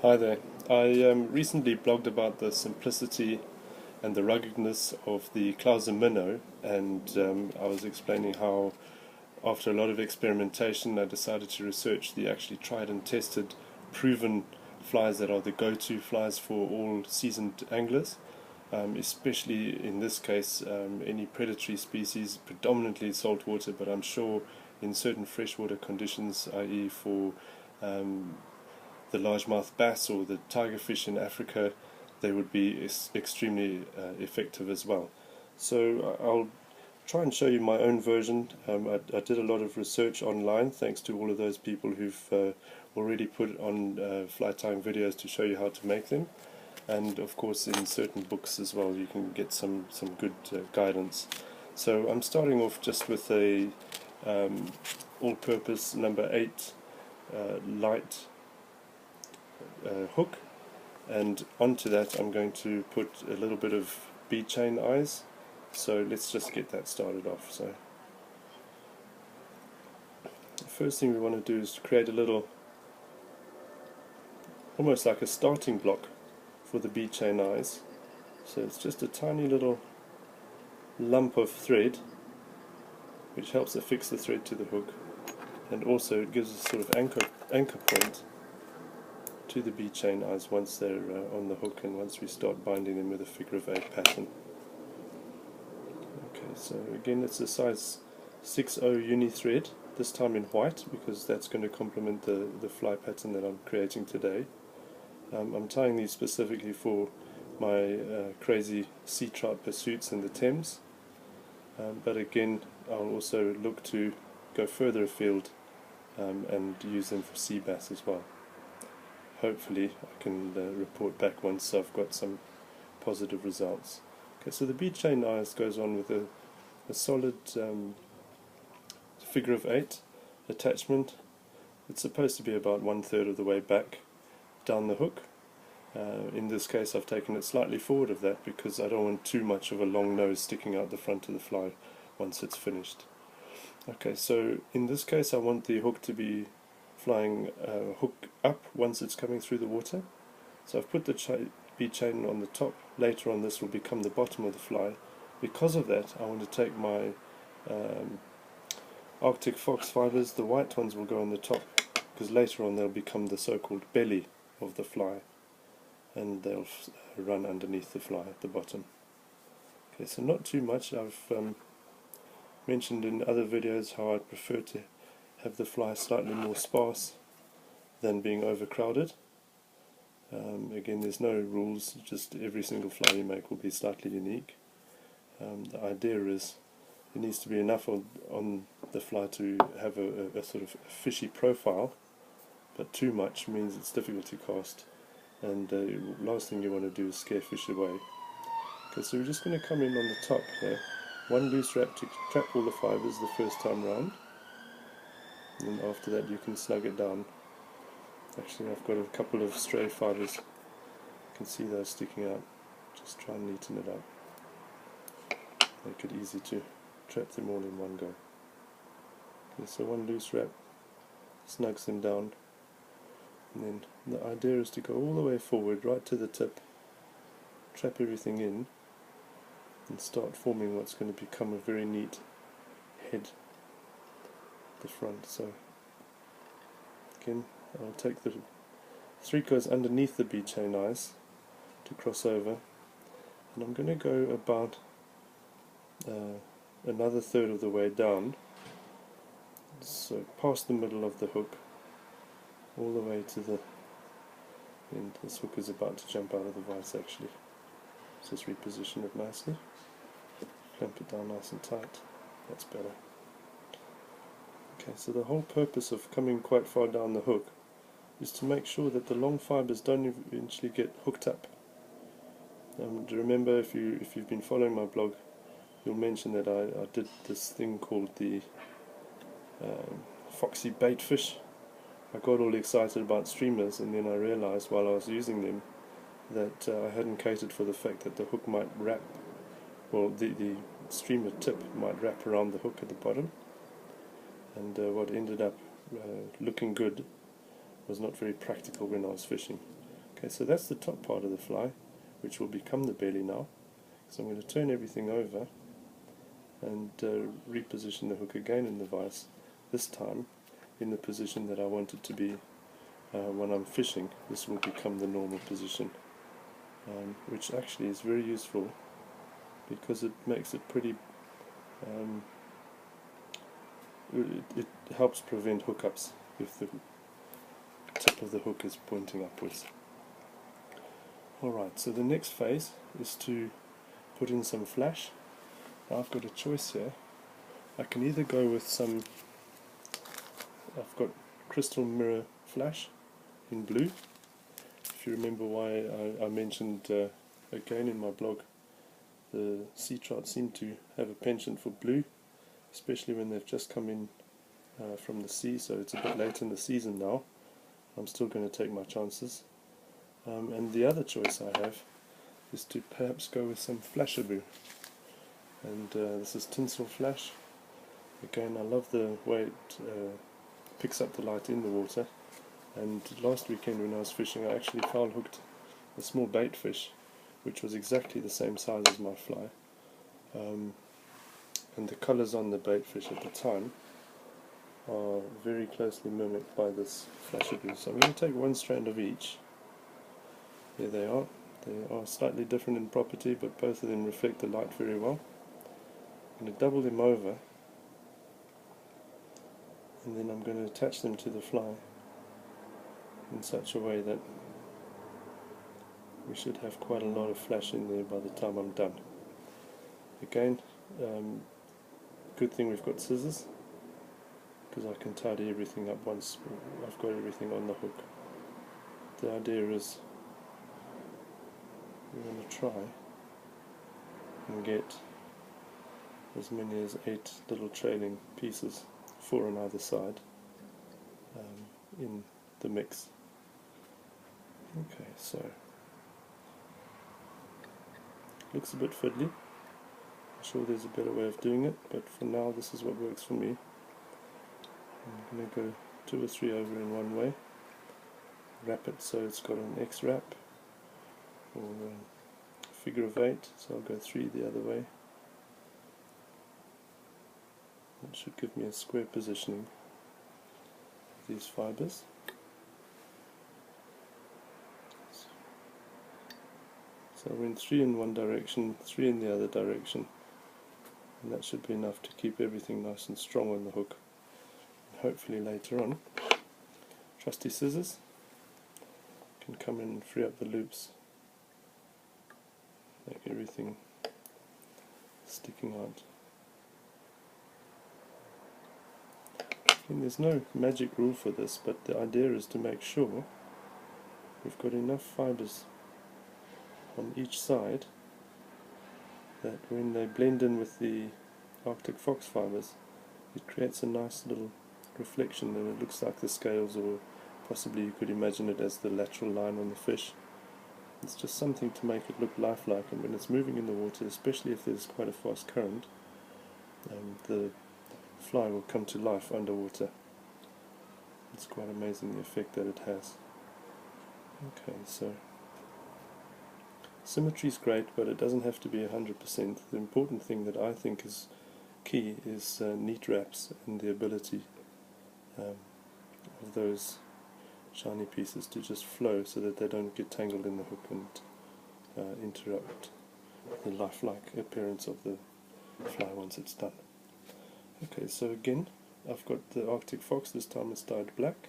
Hi there. I recently blogged about the simplicity and the ruggedness of the Clouser minnow, and I was explaining how, after a lot of experimentation, I decided to research the actually tried and tested, proven flies that are the go-to flies for all seasoned anglers, especially in this case any predatory species, predominantly saltwater, but I'm sure in certain freshwater conditions, i.e. for the largemouth bass or the tigerfish in Africa, they would be extremely effective as well. So I'll try and show you my own version. I did a lot of research online, thanks to all of those people who've already put on fly tying videos to show you how to make them. And of course in certain books as well you can get some good guidance. So I'm starting off just with a all-purpose number 8 light hook, and onto that I'm going to put a little bit of bead chain eyes. So let's just get that started off. So the first thing we want to do is to create a little, almost like a starting block for the bead chain eyes. So it's just a tiny little lump of thread which helps affix the thread to the hook, and also it gives a sort of anchor point to the bead chain eyes once they're on the hook and once we start binding them with a figure of 8 pattern. Okay, so again it's a size 6/0 uni thread, this time in white because that's going to complement the fly pattern that I'm creating today. I'm tying these specifically for my crazy sea trout pursuits in the Thames, but again I'll also look to go further afield and use them for sea bass as well. Hopefully I can report back once I've got some positive results. Okay, so the bead chain eyes goes on with a solid figure of 8 attachment. It's supposed to be about 1/3 of the way back down the hook. In this case I've taken it slightly forward of that because I don't want too much of a long nose sticking out the front of the fly once it's finished. Okay, so in this case I want the hook to be flying hook up once it's coming through the water. So I've put the bead chain on the top. Later on this will become the bottom of the fly. Because of that I want to take my Arctic fox fibres, the white ones will go on the top because later on they'll become the so-called belly of the fly, and they'll run underneath the fly at the bottom. Okay, so not too much. I've mentioned in other videos how I prefer to have the fly slightly more sparse than being overcrowded. Again, there's no rules, just every single fly you make will be slightly unique. The idea is it needs to be enough on the fly to have a sort of fishy profile, but too much means it's difficult to cast, and the last thing you want to do is scare fish away. Okay, so we're just going to come in on the top here. One loose wrap to trap all the fibres the first time round, and then after that you can snug it down. Actually, I've got a couple of stray fibres, you can see those sticking out. Just try and neaten it up, make it easy to trap them all in one go. Okay, so one loose wrap snugs them down, and then the idea is to go all the way forward right to the tip, trap everything in, and start forming what's going to become a very neat head at the front. So again, I'll take the thread goes underneath the bead chain eyes to cross over, and I'm going to go about another third of the way down, so past the middle of the hook all the way to the end. This hook is about to jump out of the vise actually. Let's just reposition it nicely, clamp it down nice and tight, that's better. Okay, so the whole purpose of coming quite far down the hook is to make sure that the long fibres don't eventually get hooked up. Remember, if you've been following my blog, you'll mention that I did this thing called the foxy bait fish. I got all excited about streamers, and then I realized while I was using them that I hadn't catered for the fact that the hook might wrap, well, the streamer tip might wrap around the hook at the bottom, and what ended up looking good was not very practical when I was fishing. Okay, so that's the top part of the fly, which will become the belly now. So I'm going to turn everything over and reposition the hook again in the vise, this time in the position that I want it to be when I'm fishing. This will become the normal position, which actually is very useful because it makes it pretty, it helps prevent hookups if the tip of the hook is pointing upwards. Alright, so the next phase is to put in some flash. Now I've got a choice here. I can either go with some, I've got crystal mirror flash in blue. If you remember why I mentioned again in my blog, the sea trout seem to have a penchant for blue, especially when they've just come in from the sea, so it's a bit late in the season now. I'm still going to take my chances. And the other choice I have is to perhaps go with some flashaboo. And this is tinsel flash. Again, I love the way it picks up the light in the water. And last weekend when I was fishing, I actually foul hooked a small bait fish, which was exactly the same size as my fly. And the colours on the bait fish at the time are very closely mimicked by this flashaboo. So I'm going to take one strand of each. There they are. They are slightly different in property, but both of them reflect the light very well. I'm going to double them over, and then I'm going to attach them to the fly in such a way that we should have quite a lot of flash in there by the time I'm done. Again, good thing we've got scissors, because I can tidy everything up once I've got everything on the hook. The idea is we're going to try and get as many as 8 little trailing pieces, 4 on either side, in the mix. Okay, so looks a bit fiddly. I'm sure there's a better way of doing it, but for now this is what works for me. I'm going to go 2 or 3 over in one way, wrap it so it's got an X wrap, or a figure of 8, so I'll go 3 the other way. That should give me a square positioning of these fibres. So I went 3 in one direction, 3 in the other direction, and that should be enough to keep everything nice and strong on the hook. And hopefully later on, trusty scissors can come in and free up the loops, make everything sticking out. And there's no magic rule for this, but the idea is to make sure we've got enough fibres on each side that when they blend in with the Arctic fox fibres, it creates a nice little reflection, and it looks like the scales, or possibly you could imagine it as the lateral line on the fish. It's just something to make it look lifelike, and when it's moving in the water, especially if there's quite a fast current, the fly will come to life underwater. It's quite amazing the effect that it has. Okay, so symmetry is great, but it doesn't have to be 100%. The important thing that I think is key is neat wraps and the ability of those shiny pieces to just flow so that they don't get tangled in the hook and interrupt the lifelike appearance of the fly once it's done. Okay, so again, I've got the Arctic fox. This time it's dyed black.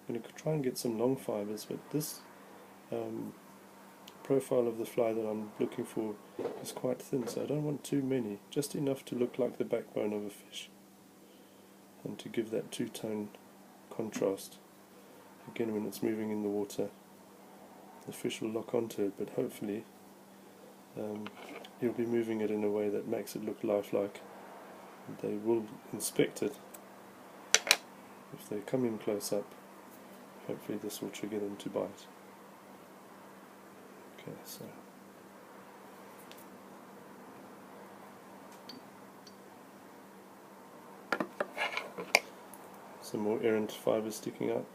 I'm going to try and get some long fibres, but this profile of the fly that I'm looking for is quite thin, so I don't want too many, just enough to look like the backbone of a fish and to give that two-tone contrast. Again, when it's moving in the water, the fish will lock onto it, but hopefully you'll be moving it in a way that makes it look lifelike. They will inspect it. If they come in close up, hopefully this will trigger them to bite. Okay, so some more errant fibres sticking out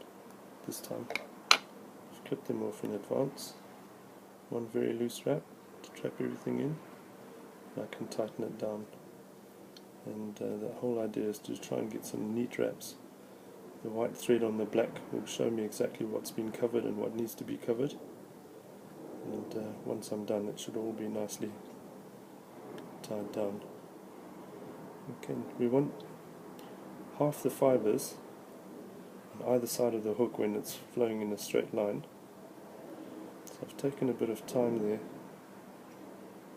this time. I've clip them off in advance. One very loose wrap to trap everything in. I can tighten it down, and the whole idea is to try and get some neat wraps. The white thread on the black will show me exactly what's been covered and what needs to be covered, and once I'm done it should all be nicely tied down. Okay, we want half the fibres on either side of the hook when it's flowing in a straight line. So I've taken a bit of time there.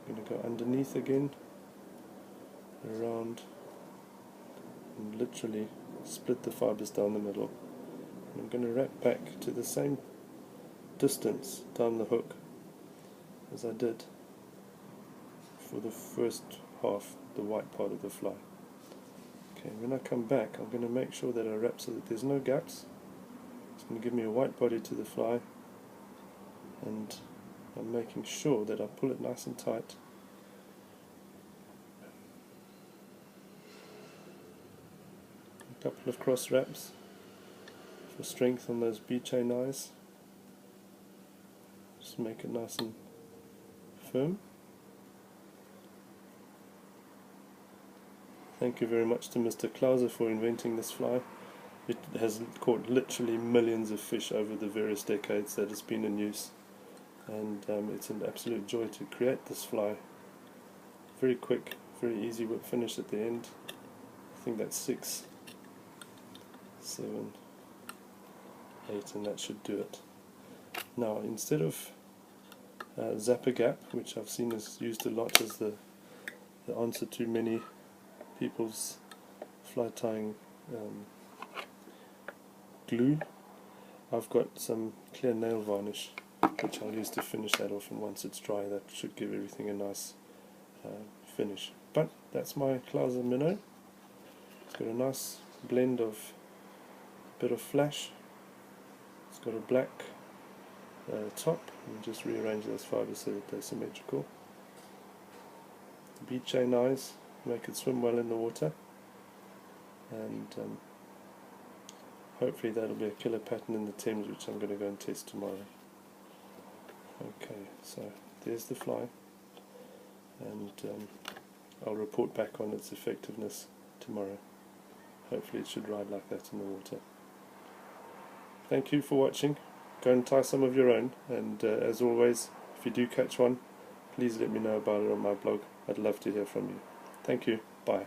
I'm going to go underneath again, around, and literally split the fibres down the middle. And I'm going to wrap back to the same distance down the hook as I did for the first half, the white part of the fly. Okay, when I come back I'm going to make sure that I wrap so that there's no gaps. It's going to give me a white body to the fly, and I'm making sure that I pull it nice and tight. A couple of cross wraps for strength on those B-chain eyes. Just make it nice and firm. Thank you very much to Mr. Clouser for inventing this fly. It has caught literally millions of fish over the various decades that it's been in use, and it's an absolute joy to create this fly. Very quick, very easy whip finish at the end. I think that's 6, 7, 8, and that should do it. Now, instead of Zapper Gap, which I've seen is used a lot as the answer to many people's fly tying glue, I've got some clear nail varnish which I'll use to finish that off, and once it's dry that should give everything a nice finish. But that's my Clouser minnow. It's got a nice blend of bit of flash, it's got a black top, and just rearrange those fibres so that they're symmetrical. Bead chain eyes make it swim well in the water, and hopefully that'll be a killer pattern in the Thames, which I'm going to go and test tomorrow. Okay, so there's the fly, and I'll report back on its effectiveness tomorrow. Hopefully it should ride like that in the water. Thank you for watching. Go and tie some of your own, and as always, if you do catch one, please let me know about it on my blog. I'd love to hear from you. Thank you. Bye.